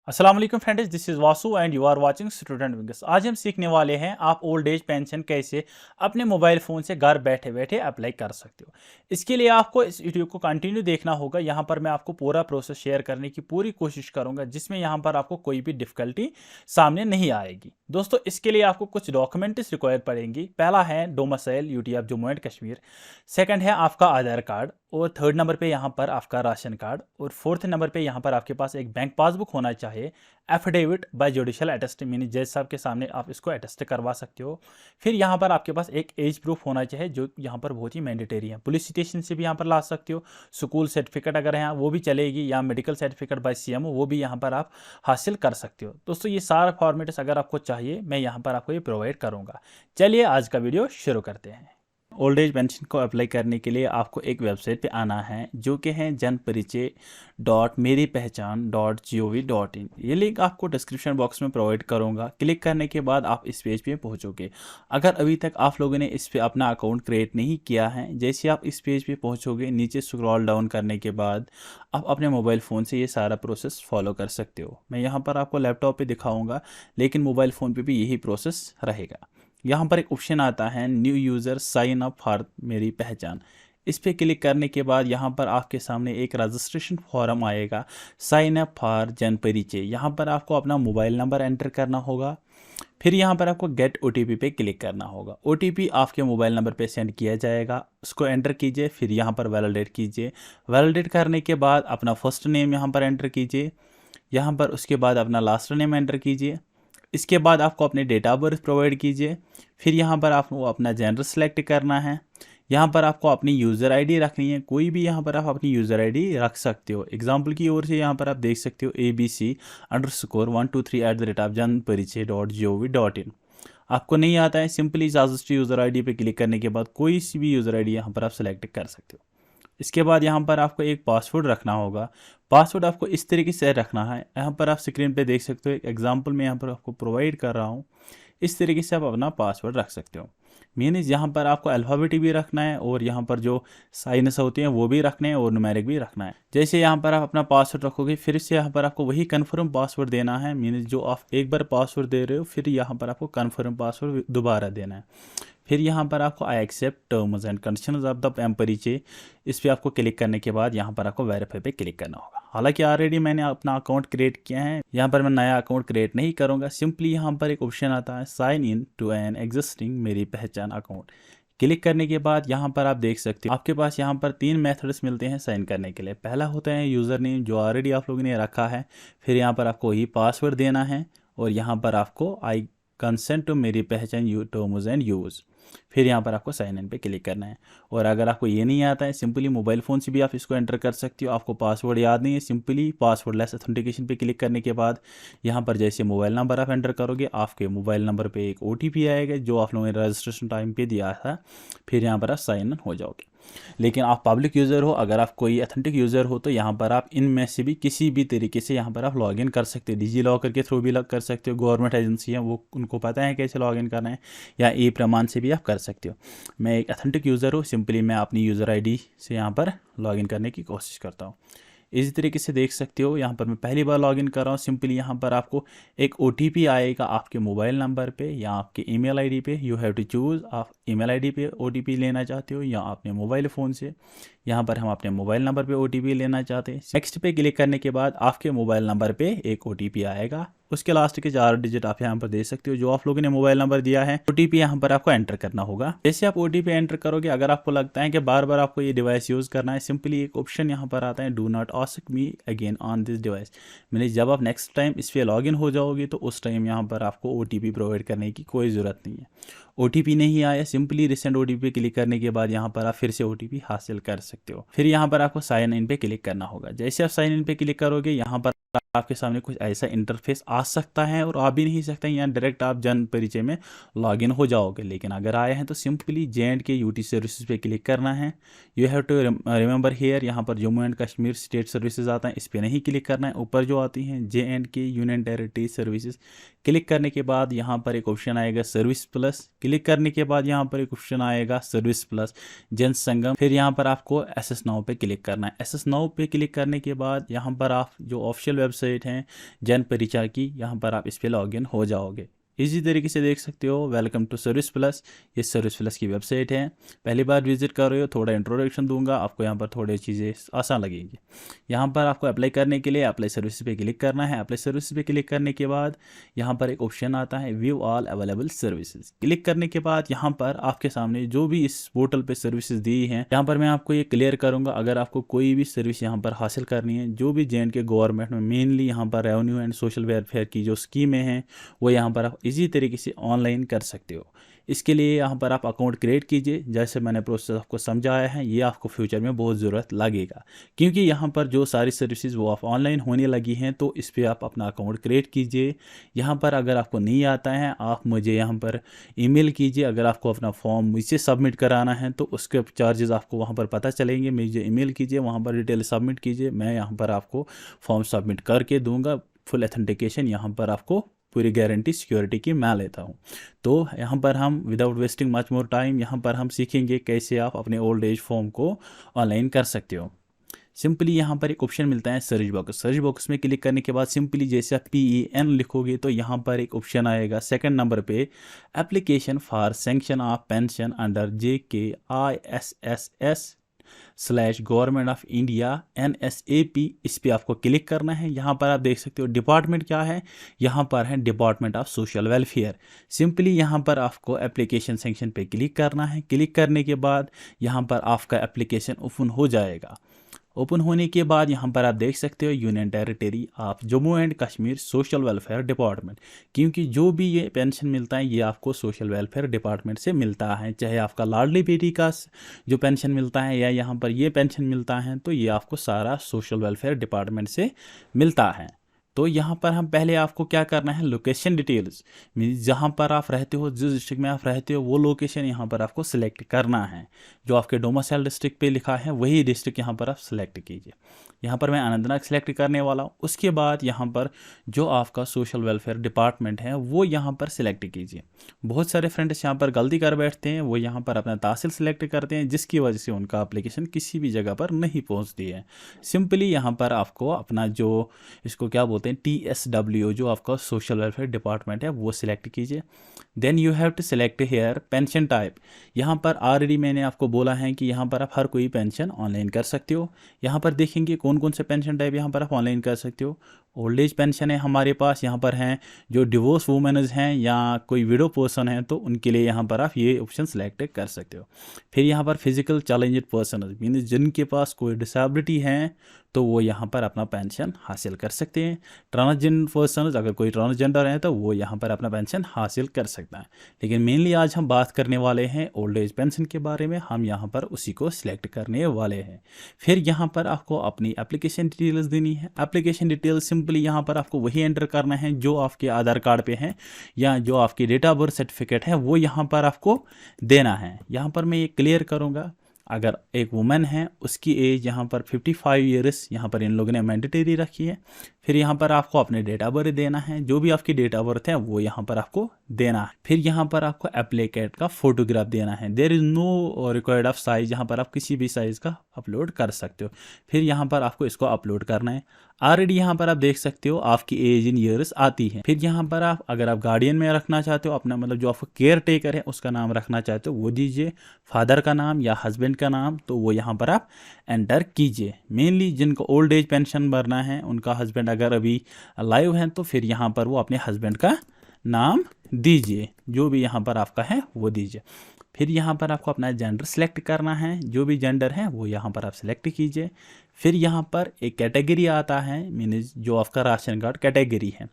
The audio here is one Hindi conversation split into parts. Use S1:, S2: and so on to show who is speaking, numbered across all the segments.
S1: अस्सलाम वालेकुम friends, this is Vasu and you are watching student wings. आज हम सीखने वाले हैं आप ओल्ड एज पेंशन कैसे अपने मोबाइल फ़ोन से घर बैठे बैठे अप्लाई कर सकते हो। इसके लिए आपको इस वीडियो को कंटिन्यू देखना होगा। यहाँ पर मैं आपको पूरा प्रोसेस शेयर करने की पूरी कोशिश करूँगा, जिसमें यहाँ पर आपको कोई भी डिफ़िकल्टी सामने नहीं आएगी। दोस्तों, इसके लिए आपको कुछ डॉक्यूमेंट्स रिक्वायर पड़ेंगी। पहला है domicile UT of Jammu and Kashmir, second है आपका आधार कार्ड, और थर्ड नंबर पे यहाँ पर आपका राशन कार्ड, और फोर्थ नंबर पे यहाँ पर आपके पास एक बैंक पासबुक होना चाहिए। एफिडेविट बाय जुडिशियल अटेस्ट, मीनी जज साहब के सामने आप इसको अटेस्ट करवा सकते हो। फिर यहाँ पर आपके पास एक एज प्रूफ होना चाहिए, जो यहाँ पर बहुत ही मैंडेटरी है। पुलिस स्टेशन से भी यहाँ पर ला सकते हो। स्कूल सर्टिफिकेट अगर है वो भी चलेगी, या मेडिकल सर्टिफिकेट बाय सीएमओ वो भी यहाँ पर आप हासिल कर सकते हो। दोस्तों, ये सारा फॉर्मेट्स अगर आपको चाहिए, मैं यहाँ पर आपको ये प्रोवाइड करूँगा। चलिए आज का वीडियो शुरू करते हैं। ओल्ड एज पेंशन को अप्लाई करने के लिए आपको एक वेबसाइट पे आना है, जो कि है जनपरिचय.मेरीपहचान.gov.in। ये लिंक आपको डिस्क्रिप्शन बॉक्स में प्रोवाइड करूँगा। क्लिक करने के बाद आप इस पेज पे पहुँचोगे। अगर अभी तक आप लोगों ने इस पे अपना अकाउंट क्रिएट नहीं किया है, जैसे आप इस पेज पे पहुँचोगे, नीचे स्क्रॉल डाउन करने के बाद आप अपने मोबाइल फ़ोन से ये सारा प्रोसेस फॉलो कर सकते हो। मैं यहाँ पर आपको लैपटॉप पर दिखाऊँगा, लेकिन मोबाइल फ़ोन पर भी यही प्रोसेस रहेगा। यहाँ पर एक ऑप्शन आता है new user sign up for Meri Pehchan. इस पर क्लिक करने के बाद यहाँ पर आपके सामने एक रजिस्ट्रेशन फॉर्म आएगा, साइन अप फॉर जन परिचय। यहाँ पर आपको अपना मोबाइल नंबर एंटर करना होगा। फिर यहाँ पर आपको गेट ओटीपी पे क्लिक करना होगा। ओटीपी आपके मोबाइल नंबर पे सेंड किया जाएगा, उसको एंटर कीजिए। फिर यहाँ पर वैलिडेट कीजिए। वैलिडेट करने के बाद अपना फर्स्ट नेम यहाँ पर एंटर कीजिए। यहाँ पर उसके बाद अपना लास्ट नेम एंटर कीजिए। इसके बाद आपको अपने डेट ऑफ बर्थ प्रोवाइड कीजिए। फिर यहाँ पर आपको अपना जेंडर सेलेक्ट करना है। यहाँ पर आपको अपनी यूज़र आईडी रखनी है, कोई भी यहाँ पर आप अपनी यूज़र आईडी रख सकते हो। एग्जाम्पल की ओर से यहाँ पर आप देख सकते हो abc_123@janparichai.gov.in। आपको नहीं आता है, सिंपली सजेस्ट यूज़र आईडी पे क्लिक करने के बाद कोई सी भी यूज़र आईडी यहाँ पर आप सेलेक्ट कर सकते हो। इसके बाद यहाँ पर आपको एक पासवर्ड रखना होगा। पासवर्ड आपको इस तरीके से रखना है, यहाँ पर आप स्क्रीन पे देख सकते हो। एक एग्जांपल में यहाँ पर आपको प्रोवाइड कर रहा हूँ। इस तरीके से आप अपना पासवर्ड रख सकते हो। मीन्स यहाँ पर आपको अल्फ़ाबेट भी रखना है, और यहाँ पर जो साइनस होते हैं वो भी रखने हैं, और न्यूमेरिक भी रखना है। जैसे यहाँ पर आप अपना पासवर्ड रखोगे, फिर से यहाँ पर आपको वही कन्फर्म पासवर्ड देना है। मीन्स जो आप एक बार पासवर्ड दे रहे हो, फिर यहाँ पर आपको कन्फर्म पासवर्ड दोबारा देना है। फिर यहाँ पर आपको I accept terms and conditions of the Parichay, इस पर आपको क्लिक करने के बाद यहाँ पर आपको वेरीफाई पे क्लिक करना होगा। हालांकि ऑलरेडी मैंने अपना अकाउंट क्रिएट किया है, यहाँ पर मैं नया अकाउंट क्रिएट नहीं करूँगा। सिंपली यहाँ पर एक ऑप्शन आता है sign in to an existing Meri Pehchan account. Click करने के बाद यहाँ पर आप देख सकते हो आपके पास यहाँ पर 3 मेथड्स मिलते हैं साइन करने के लिए। पहला होता है यूज़र नेम, जो ऑलरेडी आप लोगों ने रखा है। फिर यहाँ पर आपको ही पासवर्ड देना है, और यहाँ पर आपको आई कंसेंट टू मेरी पहचान यू टर्म्स एंड यूज़। फिर यहाँ पर आपको साइन इन पे क्लिक करना है। और अगर आपको ये नहीं आता है, सिंपली मोबाइल फ़ोन से भी आप इसको एंटर कर सकते हो। आपको पासवर्ड याद नहीं है, सिंपली पासवर्ड लेस ऑथेंटिकेशन पे क्लिक करने के बाद यहाँ पर जैसे मोबाइल नंबर आप एंटर करोगे, आपके मोबाइल नंबर पे एक ओटीपी आएगा, जो आप लोगों ने रजिस्ट्रेशन टाइम पे दिया था। फिर यहाँ पर आप साइन इन हो जाओगे। लेकिन आप पब्लिक यूज़र हो, अगर आप कोई अथेंटिक यूज़र हो, तो यहाँ पर आप इनमें से भी किसी भी तरीके से यहाँ पर आप लॉगिन कर सकते हो। डिजी लॉकर के थ्रू भी लग कर सकते हो। गवर्नमेंट एजेंसी है, वो उनको पता है कैसे लॉगिन करना है, या ई प्रमाण से भी आप कर सकते हो। मैं एक अथेंटिक यूज़र हूँ, सिंपली मैं अपनी यूज़र आईडी से यहाँ पर लॉगिन करने की कोशिश करता हूँ। इसी तरीके से देख सकते हो, यहाँ पर मैं पहली बार लॉगिन कर रहा हूँ। सिंपली यहाँ पर आपको एक ओटीपी आएगा आपके मोबाइल नंबर पे या आपके ईमेल आईडी पे। यू हैव टू चूज़, आप ईमेल आईडी पे ओटीपी लेना चाहते हो या अपने मोबाइल फ़ोन से। यहाँ पर हम अपने मोबाइल नंबर पे ओटीपी लेना चाहते हैं। नेक्स्ट पे क्लिक करने के बाद आपके मोबाइल नंबर पे एक ओटीपी आएगा, उसके लास्ट के 4 डिजिट आप यहाँ पर दे सकते हो, जो आप लोगों ने मोबाइल नंबर दिया है। ओटीपी यहाँ पर आपको एंटर करना होगा। जैसे आप ओटीपी एंटर करोगे, अगर आपको लगता है कि बार बार आपको ये डिवाइस यूज़ करना है, सिंपली एक ऑप्शन यहाँ पर आता है do not ask me again on this device. मैंने जब आप नेक्स्ट टाइम इस पर लॉगिन हो जाओगे, तो उस टाइम यहाँ पर आपको ओटीपी प्रोवाइड करने की कोई ज़रूरत नहीं है। ओटीपी नहीं आया, सिंपली रिसेंट ओटीपी पे क्लिक करने के बाद यहाँ पर आप फिर से ओटीपी हासिल कर सकते हो। फिर यहाँ पर आपको साइन इन पे क्लिक करना होगा। जैसे आप साइन इन पे क्लिक करोगे, यहाँ पर आपके सामने कुछ ऐसा इंटरफेस आ सकता है, और आ भी नहीं सकता, यहाँ डायरेक्ट आप जन परिचय में लॉगिन हो जाओगे। लेकिन अगर आए हैं तो सिंपली JNK यूटी सर्विसेज पे क्लिक करना है। You have to remember here, यहाँ पर Jammu and Kashmir state services आता है, इस पर नहीं क्लिक करना है। ऊपर जो आती हैं JNK union territory services, click करने के बाद यहाँ पर एक ऑप्शन आएगा सर्विस प्लस। क्लिक करने के बाद यहाँ पर एक ऑप्शन आएगा सर्विस प्लस जन संगम। फिर यहाँ पर आपको SS नाउ पे क्लिक करना है। SS नाउ पे क्लिक करने के बाद यहाँ पर आप जो ऑफिशियल वेबसाइट है जन परिचा की, यहाँ पर आप इस पर लॉगिन हो जाओगे। इसी तरीके से देख सकते हो वेलकम टू सर्विस प्लस, ये सर्विस प्लस की वेबसाइट है। पहली बार विजिट कर रहे हो, थोड़ा इंट्रोडक्शन दूंगा आपको, यहाँ पर थोड़ी चीज़ें आसान लगेंगी। यहाँ पर आपको अप्लाई करने के लिए अप्लाई सर्विस पे क्लिक करना है। अप्लाई सर्विस पे क्लिक करने के बाद यहाँ पर एक ऑप्शन आता है view all available services. Click करने के बाद यहाँ पर आपके सामने जो भी इस पोर्टल पे सर्विसेज दी हैं, यहाँ पर मैं आपको ये क्लियर करूँगा। अगर आपको कोई भी सर्विस यहाँ पर हासिल करनी है, जो भी J&K गवर्नमेंट में मेनली यहाँ पर रेवेन्यू एंड सोशल वेलफेयर की जो स्कीमें हैं वो यहाँ पर आप इसी तरीके से ऑनलाइन कर सकते हो। इसके लिए यहाँ पर आप अकाउंट क्रिएट कीजिए। जैसे मैंने प्रोसेस आपको समझाया है, ये आपको फ्यूचर में बहुत ज़रूरत लगेगा, क्योंकि यहाँ पर जो सारी सर्विसेज वो आप ऑनलाइन होने लगी हैं। तो इस पर आप अपना अकाउंट क्रिएट कीजिए। यहाँ पर अगर आपको नहीं आता है, आप मुझे यहाँ पर ईमेल कीजिए। अगर आपको अपना फॉर्म मुझसे सबमिट कराना है तो उसके चार्जेस आपको वहाँ पर पता चलेंगे। मुझे ईमेल कीजिए, वहाँ पर डिटेल सबमिट कीजिए, मैं यहाँ पर आपको फॉर्म सबमिट करके दूँगा। फुल ऑथेंटिकेशन यहाँ पर आपको पूरी गारंटी सिक्योरिटी की मैं लेता हूँ। तो यहाँ पर हम without wasting much more time, यहाँ पर हम सीखेंगे कैसे आप अपने ओल्ड एज फॉर्म को ऑनलाइन कर सकते हो। सिंपली यहाँ पर एक ऑप्शन मिलता है सर्च बॉक्स। सर्च बॉक्स में क्लिक करने के बाद सिंपली जैसे आप PEN लिखोगे तो यहाँ पर एक ऑप्शन आएगा सेकंड नंबर पे, application for sanction of pension under JKISSS/गवर्नमेंट ऑफ इंडिया NSAP। इस पर आपको क्लिक करना है। यहाँ पर आप देख सकते हो डिपार्टमेंट क्या है, यहाँ पर है department of social welfare. Simply यहाँ पर आपको एप्लीकेशन सेक्शन पे क्लिक करना है। क्लिक करने के बाद यहाँ पर आपका एप्लीकेशन ओपन हो जाएगा। ओपन होने के बाद यहाँ पर आप देख सकते हो union territory of Jammu and Kashmir social welfare department, क्योंकि जो भी ये पेंशन मिलता है ये आपको सोशल वेलफेयर डिपार्टमेंट से मिलता है। चाहे आपका लाडली बेटी का जो पेंशन मिलता है या यहाँ पर ये पेंशन मिलता है, तो ये आपको सारा सोशल वेलफेयर डिपार्टमेंट से मिलता है। तो यहाँ पर हम पहले आपको क्या करना है, लोकेशन डिटेल्स, जहाँ पर आप रहते हो, जिस डिस्ट्रिक्ट में आप रहते हो वो लोकेशन यहाँ पर आपको सिलेक्ट करना है। जो आपके डोमिसाइल डिस्ट्रिक्ट पे लिखा है वही डिस्ट्रिक्ट यहाँ पर आप सिलेक्ट कीजिए। यहाँ पर मैं अनंतनाग सिलेक्ट करने वाला हूँ। उसके बाद यहाँ पर जो आपका सोशल वेलफेयर डिपार्टमेंट है वो यहाँ पर सिलेक्ट कीजिए। बहुत सारे फ्रेंड्स यहाँ पर गलती कर बैठते हैं, वो यहाँ पर अपना तहसील सिलेक्ट करते हैं, जिसकी वजह से उनका एप्लीकेशन किसी भी जगह पर नहीं पहुँचती है। सिंपली यहाँ पर आपको अपना जो इसको क्या बोलते हैं TSW, जो आपका सोशल वेलफेयर डिपार्टमेंट है वो सिलेक्ट कीजिए। Then you have to select here pension type. यहाँ पर ऑलरेडी मैंने आपको बोला है कि यहाँ पर आप हर कोई पेंशन ऑनलाइन कर सकते हो। यहाँ पर देखेंगे कौन कौन से पेंशन टाइप यहाँ पर आप ऑनलाइन कर सकते हो। ओल्ड एज पेंशन है हमारे पास, यहाँ पर हैं जो डिवोर्स वुमेन्स हैं या कोई विडो पर्सन है तो उनके लिए यहाँ पर आप ये ऑप्शन सेलेक्ट कर सकते हो। फिर यहाँ पर फिजिकल चैलेंज्ड पर्सन मीन्स जिनके पास कोई डिसेबिलिटी है तो वो यहाँ पर अपना पेंशन हासिल कर सकते हैं। ट्रांसजेंडर पर्सन, अगर कोई ट्रांसजेंडर है तो वो यहाँ पर अपना पेंशन हासिल कर सकता है। लेकिन मेनली आज हम बात करने वाले हैं ओल्ड एज पेंशन के बारे में, हम यहाँ पर उसी को सिलेक्ट करने वाले हैं। फिर यहाँ पर आपको अपनी एप्लीकेशन डिटेल्स देनी है। एप्लीकेशन डिटेल्स सिंपली यहाँ पर आपको वही एंटर करना है जो आपके आधार कार्ड पे है या जो आपकी डेट ऑफ बर्थ सर्टिफिकेट है वो यहाँ पर आपको देना है। यहाँ पर मैं ये क्लियर करूँगा, अगर एक वुमेन है उसकी एज यहाँ पर 55 ईयर्स यहाँ पर इन लोगों ने मैंडेटरी रखी है। फिर यहाँ पर आपको अपने डेट ऑफ बर्थ देना है, जो भी आपकी डेट ऑफ बर्थ है वो यहाँ पर आपको देना है। फिर यहाँ पर आपको एप्लीकेट का फोटोग्राफ देना है। There is no required of size, यहाँ पर आप किसी भी साइज़ का अपलोड कर सकते हो। फिर यहाँ पर आपको इसको अपलोड करना है। ऑलरेडी यहाँ पर आप देख सकते हो आपकी एज इन ईयर्स आती है। फिर यहाँ पर आप अगर आप गार्डियन में रखना चाहते हो अपना, मतलब जो आपको केयर टेकर है उसका नाम रखना चाहते हो वो दीजिए, फादर का नाम या हस्बैंड का नाम तो वो यहाँ पर आप एंटर कीजिए। मेनली जिनको ओल्ड एज पेंशन भरना है उनका हस्बैंड अगर अभी लाइव हैं तो फिर यहाँ पर वो अपने हस्बैंड का नाम दीजिए, जो भी यहाँ पर आपका है वो दीजिए। फिर यहाँ पर आपको अपना जेंडर सेलेक्ट करना है, जो भी जेंडर है वो यहाँ पर आप सेलेक्ट कीजिए। फिर यहाँ पर एक कैटेगरी आता है, मीन्स जो आपका राशन कार्ड कैटेगरी है।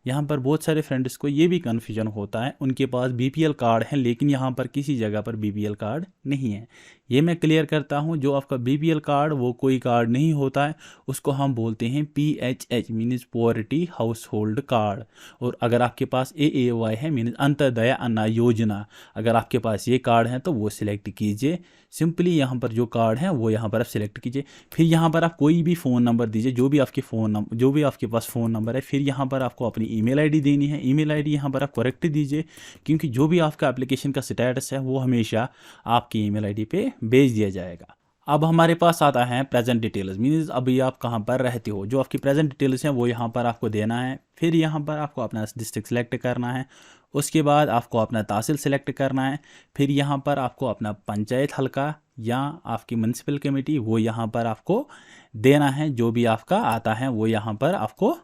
S1: यहाँ पर बहुत सारे फ्रेंड्स को ये भी कन्फ्यूजन होता है, उनके पास BPL कार्ड है लेकिन यहाँ पर किसी जगह पर BPL कार्ड नहीं है। ये मैं क्लियर करता हूँ, जो आपका BPL कार्ड वो कोई कार्ड नहीं होता है, उसको हम बोलते हैं PHH means poverty house hold card. और अगर आपके पास AAY है मीन्स अंत्योदय अन्न योजना, अगर आपके पास ये कार्ड है तो वो सिलेक्ट कीजिए। सिंपली यहाँ पर जो कार्ड है वो यहाँ पर आप सिलेक्ट कीजिए। फिर यहाँ पर आप कोई भी फ़ोन नंबर दीजिए, जो भी आपके पास फ़ोन नंबर है। फिर यहाँ पर आपको अपनी ईमेल आईडी देनी है। ईमेल आईडी यहाँ पर आप करेक्ट दीजिए, क्योंकि जो भी आपका एप्लीकेशन का स्टेटस है वो हमेशा आपकी ईमेल आईडी पे भेज दिया जाएगा। अब हमारे पास आता है प्रेजेंट डिटेल्स, मीन्स अभी आप कहाँ पर रहते हो, जो आपकी प्रेजेंट डिटेल्स हैं वो यहाँ पर आपको देना है। फिर यहाँ पर आपको अपना डिस्ट्रिक्ट सेलेक्ट करना है, उसके बाद आपको अपना तहसील सेलेक्ट करना है। फिर यहाँ पर आपको अपना पंचायत हल्का या आपकी म्यूनसिपल कमेटी वो यहाँ पर आपको देना है, जो भी आपका आता है वो यहाँ पर आपको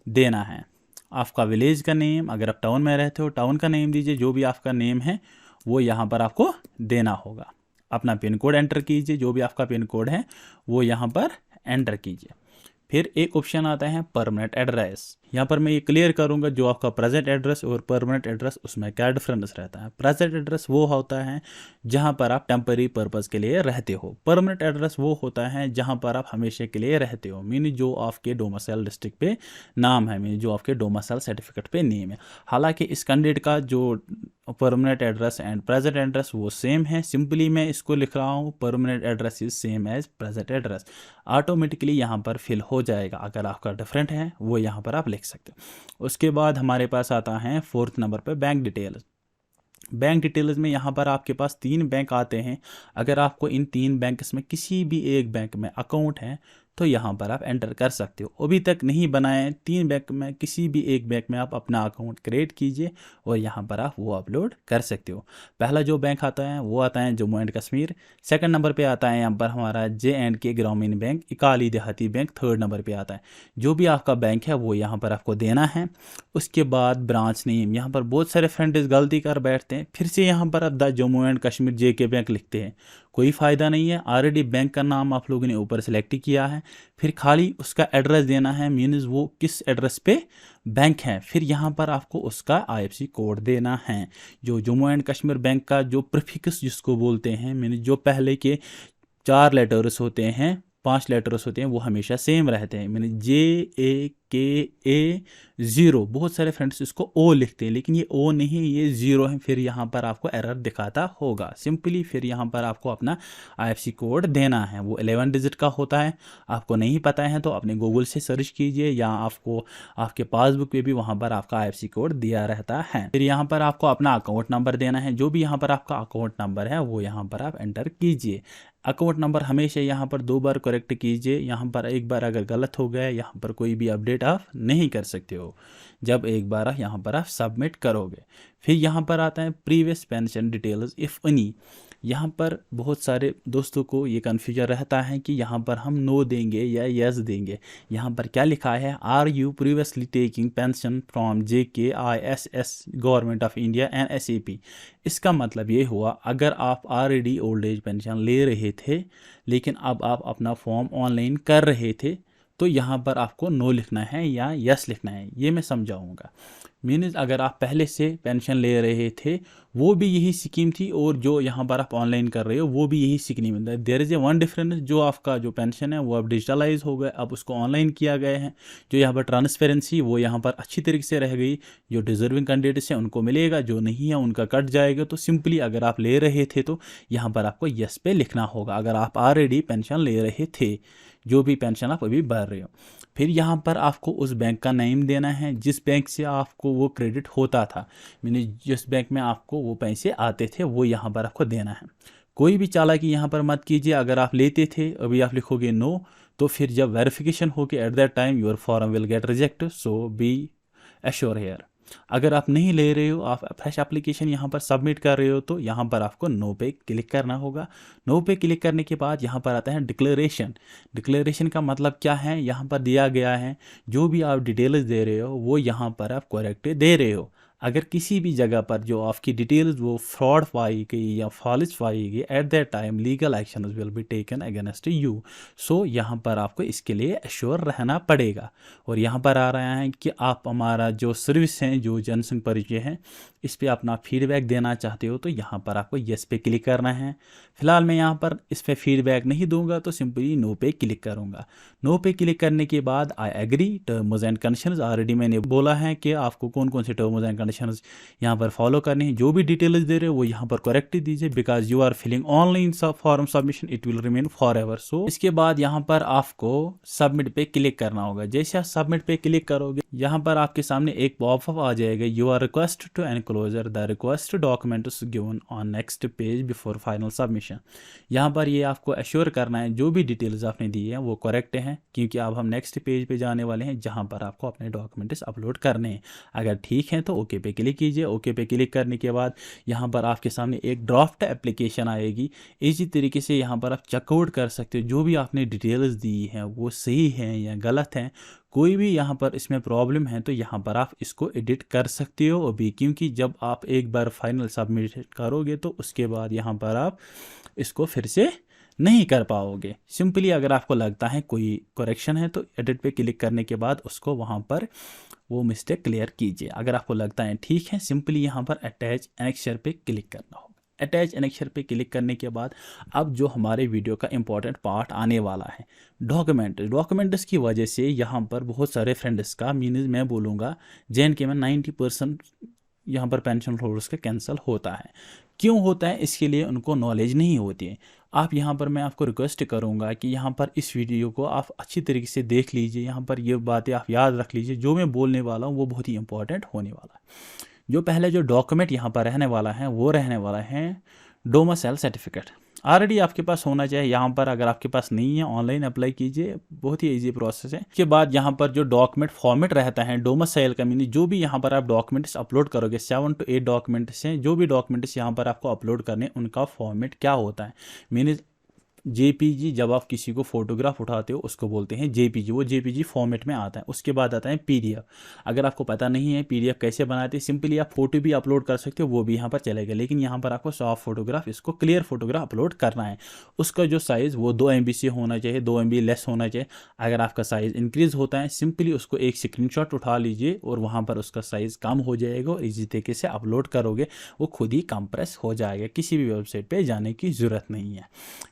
S1: देना है। आपका विलेज का नेम, अगर आप टाउन में रहते हो टाउन का नेम दीजिए, जो भी आपका नेम है वो यहाँ पर आपको देना होगा। अपना पिन कोड एंटर कीजिए, जो भी आपका पिन कोड है वो यहाँ पर एंटर कीजिए। फिर एक ऑप्शन आता है परमानेंट एड्रेस। यहाँ पर मैं ये क्लियर करूँगा जो आपका प्रेजेंट एड्रेस और परमानेंट एड्रेस उसमें क्या डिफरेंस रहता है। प्रेजेंट एड्रेस वो होता है जहाँ पर आप टेम्पररी पर्पज़ के लिए रहते हो। परमानेंट एड्रेस वो होता है जहाँ पर आप हमेशा के लिए रहते हो, मीन जो आपके डोमिसाइल डिस्ट्रिक्ट पे नाम है, मीन जो आपके डोमिसाइल सर्टिफिकेट पे नेम है। हालांकि इस कैंडिडेट का जो permanent address and present address वो सेम है, सिंपली मैं इसको लिख रहा हूँ permanent address is same as present address, automatically यहाँ पर फिल हो जाएगा। अगर आपका डिफरेंट है वो यहाँ पर आप लिख सकते हो। उसके बाद हमारे पास आता है 4th नंबर पर बैंक डिटेल्स। बैंक डिटेल्स में यहाँ पर आपके पास 3 बैंक आते हैं। अगर आपको इन 3 बैंक्स में किसी भी एक बैंक में अकाउंट है तो यहाँ पर आप एंटर कर सकते हो। अभी तक नहीं बनाए 3 बैंक में किसी भी एक बैंक में आप अपना अकाउंट क्रिएट कीजिए और यहाँ पर आप वो अपलोड कर सकते हो। पहला जो बैंक आता है वो आता है Jammu and Kashmir. 2nd number पे आता है यहाँ पर हमारा J&K ग्रामीण बैंक, अकाली देहाती बैंक 3rd नंबर पे आता है। जो भी आपका बैंक है वो यहाँ पर आपको देना है। उसके बाद ब्रांच नेम, यहाँ पर बहुत सारे फ्रेंड्स गलती कर बैठते हैं, फिर से यहाँ पर आप the Jammu and Kashmir JK bank लिखते हैं, कोई फ़ायदा नहीं है। ऑलरेडी बैंक का नाम आप लोगों ने ऊपर सेलेक्ट किया है, फिर खाली उसका एड्रेस देना है, मीन्स वो किस एड्रेस पे बैंक है। फिर यहाँ पर आपको उसका IFSC कोड देना है। जो जम्मू एंड कश्मीर बैंक का जो प्रीफिक्स जिसको बोलते हैं, मीन्स जो पहले के 4 लेटर्स होते हैं, 5 लेटर्स होते हैं, वो हमेशा सेम रहते हैं। मैंने JAKA0, बहुत सारे फ्रेंड्स इसको O लिखते हैं, लेकिन ये O नहीं, ये 0 है। फिर यहाँ पर आपको एरर दिखाता होगा। सिंपली फिर यहाँ पर आपको अपना IFSC कोड देना है, वो 11 डिजिट का होता है। आपको नहीं पता है तो अपने गूगल से सर्च कीजिए, या आपको आपके पासबुक पे भी वहाँ पर आपका IFSC कोड दिया रहता है। फिर यहाँ पर आपको अपना अकाउंट नंबर देना है। जो भी यहाँ पर आपका अकाउंट नंबर है वो यहाँ पर आप एंटर कीजिए। अकाउंट नंबर हमेशा यहाँ पर 2 बार करेक्ट कीजिए। यहाँ पर एक बार अगर गलत हो गया, यहाँ पर कोई भी अपडेट आप नहीं कर सकते हो जब एक बार यहाँ पर आप सबमिट करोगे। फिर यहाँ पर आता है previous pension details if any. यहाँ पर बहुत सारे दोस्तों को ये कन्फ्यूजन रहता है कि यहाँ पर हम नो देंगे या यस देंगे। यहाँ पर क्या लिखा है, are you previously taking pension from JKISS government of India and SAP। इसका मतलब ये हुआ अगर आप ऑलरेडी ओल्ड एज पेंशन ले रहे थे लेकिन अब आप अपना फॉर्म ऑनलाइन कर रहे थे तो यहाँ पर आपको नो लिखना है या यस लिखना है, ये मैं समझाऊंगा। मीन्स अगर आप पहले से पेंशन ले रहे थे वो भी यही स्कीम थी और जो यहाँ पर आप ऑनलाइन कर रहे हो वो भी यही स्कीम है। There is a one difference, जो आपका जो पेंशन है वो अब डिजिटलाइज हो गया, अब उसको ऑनलाइन किया गया है। जो यहाँ पर ट्रांसपेरेंसी वो यहाँ पर अच्छी तरीके से रह गई। जो डिजर्विंग कैंडिडेट्स हैं उनको मिलेगा, जो नहीं है उनका कट जाएगा। तो सिंपली अगर आप ले रहे थे तो यहाँ पर आपको यस पे लिखना होगा, अगर आप ऑलरेडी पेंशन ले रहे थे, जो भी पेंशन आप अभी भर रहे हो। फिर यहाँ पर आपको उस बैंक का नेम देना है जिस बैंक से आपको वो क्रेडिट होता था, यानी जिस बैंक में आपको वो पैसे आते थे वो यहाँ पर आपको देना है। कोई भी चालाकी यहाँ पर मत कीजिए। अगर आप लेते थे अभी आप लिखोगे नो, तो फिर जब वेरिफिकेशन हो कि at that time your form will get reject, so be assure here. अगर आप नहीं ले रहे हो, आप फ्रेश एप्लीकेशन यहाँ पर सबमिट कर रहे हो, तो यहाँ पर आपको नो पे क्लिक करना होगा। नो पे क्लिक करने के बाद यहाँ पर आता है डिक्लेरेशन। डिक्लेरेशन का मतलब क्या है, यहाँ पर दिया गया है जो भी आप डिटेल्स दे रहे हो वो यहाँ पर आप करेक्ट दे रहे हो। अगर किसी भी जगह पर जो आपकी डिटेल्स वो फ्रॉड पाई गई या फॉल्स पाई गई, at that time legal action will be taken against you. So यहाँ पर आपको इसके लिए एश्योर रहना पड़ेगा। और यहाँ पर आ रहा है कि आप हमारा जो सर्विस है, जो जनसंघ परिचय है, इस पर अपना फीडबैक देना चाहते हो तो यहाँ पर आपको येस पे क्लिक करना है। फिलहाल मैं यहाँ पर इस पर फीडबैक नहीं दूंगा तो सिंपली नो पे क्लिक करूँगा। नो पे क्लिक करने के बाद I agree terms and conditions. Already मैंने बोला है कि आपको कौन कौन से टर्म्स एंड कंडीशंस यहाँ पर फॉलो करनी है। जो भी डिटेल्स दे रहे हो वो यहाँ पर करेक्ट दीजिए, because you are filling online form submission, it will remain forever. So इसके बाद यहाँ पर आपको सबमिट पे क्लिक करना होगा। जैसे आप सबमिट पे क्लिक करोगे यहाँ पर आपके सामने एक पॉपअप आ जाएगा, you are request to enclosure the request documents given on next page before final submission. यहाँ पर ये आपको एश्योर करना है जो भी डिटेल्स आपने दी है वो करेक्ट हैं, क्योंकि अब हम नेक्स्ट पेज पे जाने वाले हैं जहाँ पर आपको अपने डॉक्यूमेंट्स अपलोड करने हैं। अगर ठीक है तो ओके पे क्लिक कीजिए। ओके पे क्लिक करने के बाद यहाँ पर आपके सामने एक ड्राफ्ट एप्लीकेशन आएगी। इसी तरीके से यहाँ पर आप चेकआउट कर सकते हो जो भी आपने डिटेल्स दी हैं वो सही हैं या गलत हैं। कोई भी यहाँ पर इसमें प्रॉब्लम है तो यहाँ पर आप इसको एडिट कर सकते हो अभी, क्योंकि जब आप एक बार फाइनल सबमिट करोगे तो उसके बाद यहाँ पर आप इसको फिर से नहीं कर पाओगे। सिंपली अगर आपको लगता है कोई करेक्शन है तो एडिट पे क्लिक करने के बाद उसको वहाँ पर वो मिस्टेक क्लियर कीजिए। अगर आपको लगता है ठीक है, सिंपली यहाँ पर अटैच एनेक्चर पे क्लिक करना होगा। अटैच एनेक्चर पे क्लिक करने के बाद अब जो हमारे वीडियो का इंपॉर्टेंट पार्ट आने वाला है, डॉक्यूमेंट्स की वजह से यहाँ पर बहुत सारे फ्रेंड्स का मीन्स मैं बोलूँगा JNK में 90% यहाँ पर पेंशन होल्डर्स का कैंसिल होता है। क्यों होता है, इसके लिए उनको नॉलेज नहीं होती है। आप यहाँ पर मैं आपको रिक्वेस्ट करूँगा कि यहाँ पर इस वीडियो को आप अच्छी तरीके से देख लीजिए। यहाँ पर ये बातें आप याद रख लीजिए, जो मैं बोलने वाला हूँ वो बहुत ही इंपॉर्टेंट होने वाला है। जो पहले जो डॉक्यूमेंट यहाँ पर रहने वाला है वो रहने वाला है डोमिसाइल सर्टिफिकेट। ऑलरेडी आपके पास होना चाहिए। यहाँ पर अगर आपके पास नहीं है ऑनलाइन अप्लाई कीजिए, बहुत ही इजी प्रोसेस है। इसके बाद यहाँ पर जो डॉक्यूमेंट फॉर्मेट रहता है डोमिसाइल का, मीनिंग जो भी यहाँ पर आप डॉक्यूमेंट्स अपलोड करोगे 7 to 8 डॉक्यूमेंट्स हैं, जो भी डॉक्यूमेंट्स यहाँ पर आपको अपलोड करने उनका फॉर्मेट क्या होता है। मीनिंग JPG, जब आप किसी को फोटोग्राफ उठाते हो उसको बोलते हैं JPG, वो JPG फॉर्मेट में आता है। उसके बाद आता है PDF। अगर आपको पता नहीं है PDF कैसे बनाते हैं, सिंपली आप फोटो भी अपलोड कर सकते हो, वो भी यहाँ पर चलेगा। लेकिन यहाँ पर आपको सॉफ्ट फोटोग्राफ, इसको क्लियर फोटोग्राफ अपलोड करना है। उसका जो साइज़ वो 2 MB से होना चाहिए, 2 MB लेस होना चाहिए। अगर आपका साइज़ इंक्रीज़ होता है सिंपली उसको एक स्क्रीनशॉट उठा लीजिए और वहाँ पर उसका साइज़ कम हो जाएगा और इसी तरीके से अपलोड करोगे वो खुद ही कंप्रेस हो जाएगा। किसी भी वेबसाइट पर जाने की ज़रूरत नहीं है।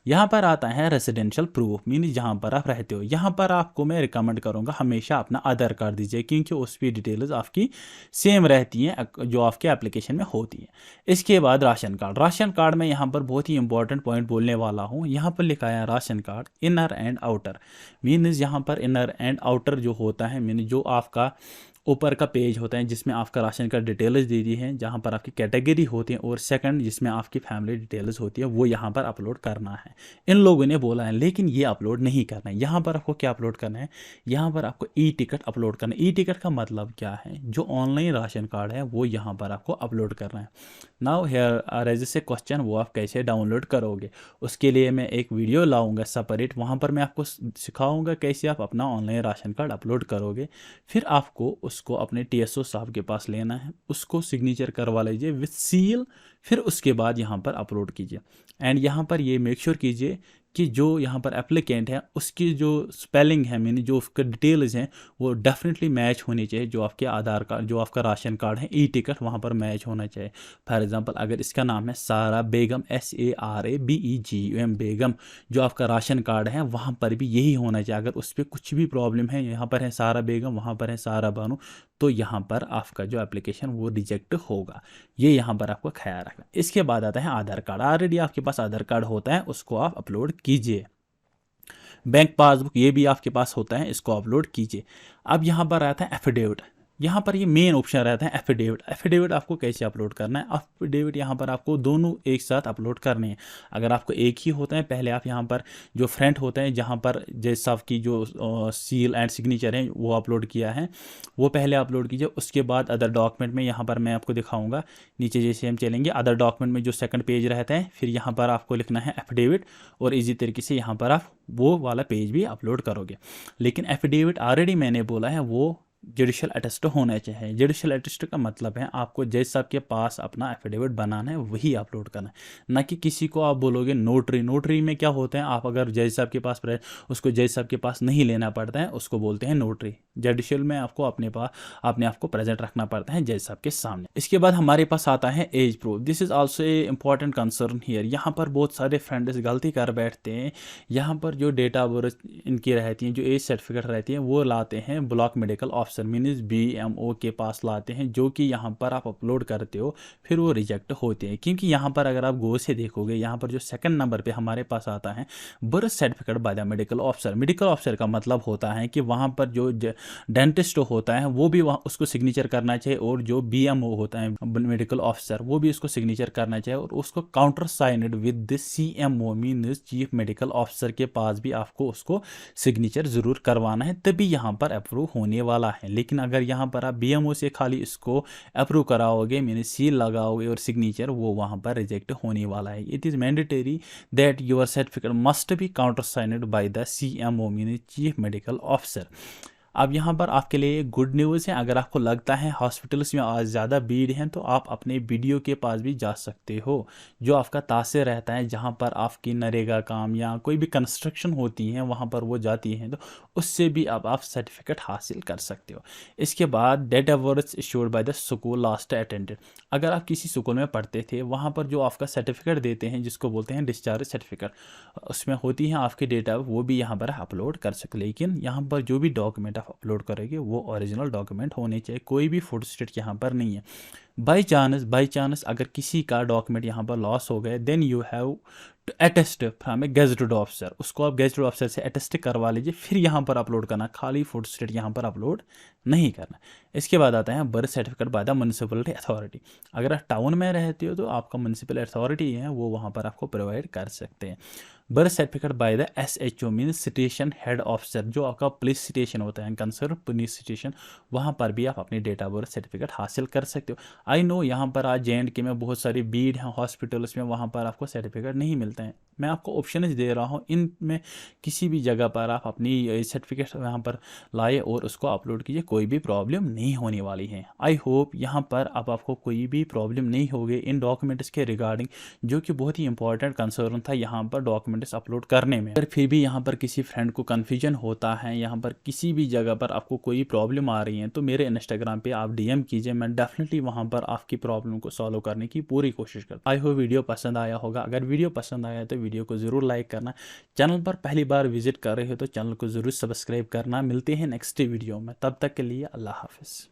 S1: यहाँ पर आता है रेजिडेंशियल प्रूफ, मीन जहाँ पर आप रहते हो। यहाँ पर आपको मैं रिकमेंड करूँगा हमेशा अपना आधार कार्ड दीजिए, क्योंकि उस पर डिटेल्स आपकी सेम रहती हैं जो आपके एप्लीकेशन में होती है। इसके बाद राशन कार्ड में यहाँ पर बहुत ही इंपॉर्टेंट पॉइंट बोलने वाला हूँ। यहाँ पर लिखा है ration card inner and outer, means यहाँ पर इनर एंड आउटर जो होता है, मीन जो आपका ऊपर का पेज होता है जिसमें आपका राशन का डिटेल्स दे दी है, जहाँ पर आपकी कैटेगरी होती है, और सेकंड जिसमें आपकी फैमिली डिटेल्स होती है, वो यहाँ पर अपलोड करना है। इन लोगों ने बोला है, लेकिन ये अपलोड नहीं करना है। यहाँ पर आपको क्या अपलोड करना है, यहाँ पर आपको E-टिकट अपलोड करना है। E-टिकट का मतलब क्या है, जो ऑनलाइन राशन कार्ड है वो यहाँ पर आपको अपलोड करना है। नाउ हेयर रेजिस ए क्वेश्चन, वो आप कैसे डाउनलोड करोगे, उसके लिए मैं एक वीडियो लाऊंगा सेपरेट, वहाँ पर मैं आपको सिखाऊंगा कैसे आप अपना ऑनलाइन राशन कार्ड अपलोड करोगे। फिर आपको उसको अपने TSO साहब के पास लेना है, उसको सिग्नेचर करवा लीजिए विथ सील, फिर उसके बाद यहाँ पर अपलोड कीजिए। एंड यहाँ पर ये मेक श्योर कीजिए कि जो यहाँ पर एप्लीकेंट है उसकी जो स्पेलिंग है, मीन जो उसके डिटेल्स हैं वो डेफिनेटली मैच होनी चाहिए। जो आपके आधार कार्ड, जो आपका राशन कार्ड है, E-टिकट वहाँ पर मैच होना चाहिए। फॉर एग्जांपल अगर इसका नाम है सारा बेगम, SARABEGUM बेगम, जो आपका राशन कार्ड है वहाँ पर भी यही होना चाहिए। अगर उस पर कुछ भी प्रॉब्लम है, यहाँ पर है सारा बेगम, वहाँ पर है सारा बानू, तो यहाँ पर आपका जो एप्लीकेशन वो रिजेक्ट होगा। ये यहाँ पर आपको ख्याल रखना। इसके बाद आता है आधार कार्ड। ऑलरेडी आपके पास आधार कार्ड होता है, उसको आप अपलोड कीजिए। बैंक पासबुक ये भी आपके पास होता है, इसको अपलोड कीजिए। अब यहाँ पर आता है एफिडेविट। यहाँ पर ये मेन ऑप्शन रहता है एफिडेविट आपको कैसे अपलोड करना है। एफिडेविट यहाँ पर आपको दोनों एक साथ अपलोड करने हैं। अगर आपको एक ही होता है, पहले आप यहाँ पर जो फ्रंट होता है जहाँ पर जैसा आपकी जो सील एंड सिग्नेचर है वो अपलोड किया है, वो पहले अपलोड कीजिए। उसके बाद अदर डॉक्यूमेंट में यहाँ पर मैं आपको दिखाऊंगा, नीचे जैसे हम चलेंगे अदर डॉक्यूमेंट में जो सेकंड पेज रहता है, फिर यहाँ पर आपको लिखना है एफिडेविट, और इसी तरीके से यहाँ पर आप वो वाला पेज भी अपलोड करोगे। लेकिन एफिडेविट ऑलरेडी मैंने बोला है वो जुडिशल अटेस्ट होना चाहिए। जुडिशल अटेस्ट का मतलब है आपको जज साहब के पास अपना एफिडेविट बनाना है, वही अपलोड करना है, ना कि किसी को आप बोलोगे नोटरी। नोटरी में क्या होता है, आप अगर जज साहब के पास उसको जज साहब के पास नहीं लेना पड़ता है, उसको बोलते हैं नोटरी। जुडिशल में आपको अपने आप को प्रेजेंट रखना पड़ता है जज साहब के सामने। इसके बाद हमारे पास आता है age proof. This is also a important concern here. यहाँ पर बहुत सारे फ्रेंड्स गलती कर बैठते हैं। यहाँ पर जो डेट ऑफ बर्थ इनकी रहती है, जो एज सर्टिफिकेट रहती है, वो लाते हैं block medical officer officer means BMO के पास लाते हैं, जो कि यहाँ पर आप अपलोड करते हो, फिर वो रिजेक्ट होते हैं। क्योंकि यहाँ पर अगर आप गौर से देखोगे, यहाँ पर जो सेकंड नंबर पे हमारे पास आता है birth certificate by the medical officer. Medical officer का मतलब होता है कि वहाँ पर जो डेंटिस्ट होता है वो भी वहाँ उसको सिग्नेचर करना चाहिए, और जो BMO होता है मेडिकल ऑफिसर वो भी उसको सिग्नेचर करना चाहिए, और उसको counter signed with the CMO means chief medical officer के पास भी आपको उसको सिग्नेचर ज़रूर करवाना है, तभी यहाँ पर अप्रूव होने वाला है। लेकिन अगर यहाँ पर आप BMO से खाली इसको अप्रूव कराओगे, मीन्स सील लगाओगे और सिग्नेचर, वो वहाँ पर रिजेक्ट होने वाला है। It is mandatory that your certificate must be counter signed by the CMO means chief medical officer. अब यहाँ पर आपके लिए गुड न्यूज़ है, अगर आपको लगता है हॉस्पिटल्स में आज ज़्यादा भीड़ है तो आप अपने BDO के पास भी जा सकते हो, जो आपका तासिर रहता है, जहाँ पर आपकी नरेगा काम या कोई भी कंस्ट्रक्शन होती है वहाँ पर वो जाती हैं, तो उससे भी अब आप सर्टिफिकेट हासिल कर सकते हो। इसके बाद date of birth issued by the school last attended. अगर आप किसी स्कूल में पढ़ते थे, वहाँ पर जो आपका सर्टिफिकेट देते हैं जिसको बोलते हैं डिस्चार्ज सर्टिफिकेट, उसमें होती है आपकी डेटा, वो भी यहाँ पर अपलोड कर सकते। लेकिन यहाँ पर जो भी डॉक्यूमेंट अपलोड करेंगे वो ओरिजिनल डॉक्यूमेंट होने चाहिए, कोई भी फोटोस्टेट यहाँ पर नहीं है। बाई चांस अगर किसी का डॉक्यूमेंट यहाँ पर लॉस हो गए, then you have to attest from a gazetted officer, उसको आप गेजेटेड ऑफिसर से अटेस्ट करवा लीजिए, फिर यहाँ पर अपलोड करना, खाली फोटोस्टेट यहाँ पर अपलोड नहीं करना। इसके बाद आता है birth certificate by the municipality authority. अगर आप टाउन में रहते हो तो आपका म्यूनसिपल अथॉरिटी है वो वहाँ पर आपको प्रोवाइड कर सकते हैं। Birth certificate by the SHO means station head officer, जो आपका पुलिस स्टेशन होता है, कंसर्न पुलिस स्टेशन, वहाँ पर भी आप अपनी डेट ऑफ बर्थ सर्टिफिकेट हासिल कर सकते हो। आई नो यहाँ पर आज JNK में बहुत सारी भीड़ है हॉस्पिटल्स में, वहाँ पर आपको सर्टिफिकेट नहीं मिलते हैं। मैं आपको ऑप्शन दे रहा हूँ, इनमें किसी भी जगह पर आप अपनी सर्टिफिकेट यहाँ पर लाए और उसको अपलोड कीजिए, कोई भी प्रॉब्लम नहीं होने वाली है। आई होप यहाँ पर अब आपको कोई भी प्रॉब्लम नहीं होगी इन डॉक्यूमेंट्स के रिगार्डिंग, जो कि बहुत ही इंपॉर्टेंट कंसर्न था यहाँ पर डॉक्यूमेंट्स अपलोड करने में। अगर फिर भी यहाँ पर किसी फ्रेंड को कन्फ्यूजन होता है, यहाँ पर किसी भी जगह पर आपको कोई प्रॉब्लम आ रही है, तो मेरे इंस्टाग्राम पे आप DM कीजिए, मैं डेफिनेटली वहाँ पर आपकी प्रॉब्लम को सॉल्व करने की पूरी कोशिश करता हूँ। आई होप वीडियो पसंद आया होगा। अगर वीडियो पसंद आया तो वीडियो को ज़रूर लाइक करना, चैनल पर पहली बार विजिट कर रहे हो तो चैनल को ज़रूर सब्सक्राइब करना। मिलते हैं नेक्स्ट वीडियो में, तब तक के लिए अल्लाह हाफिज़।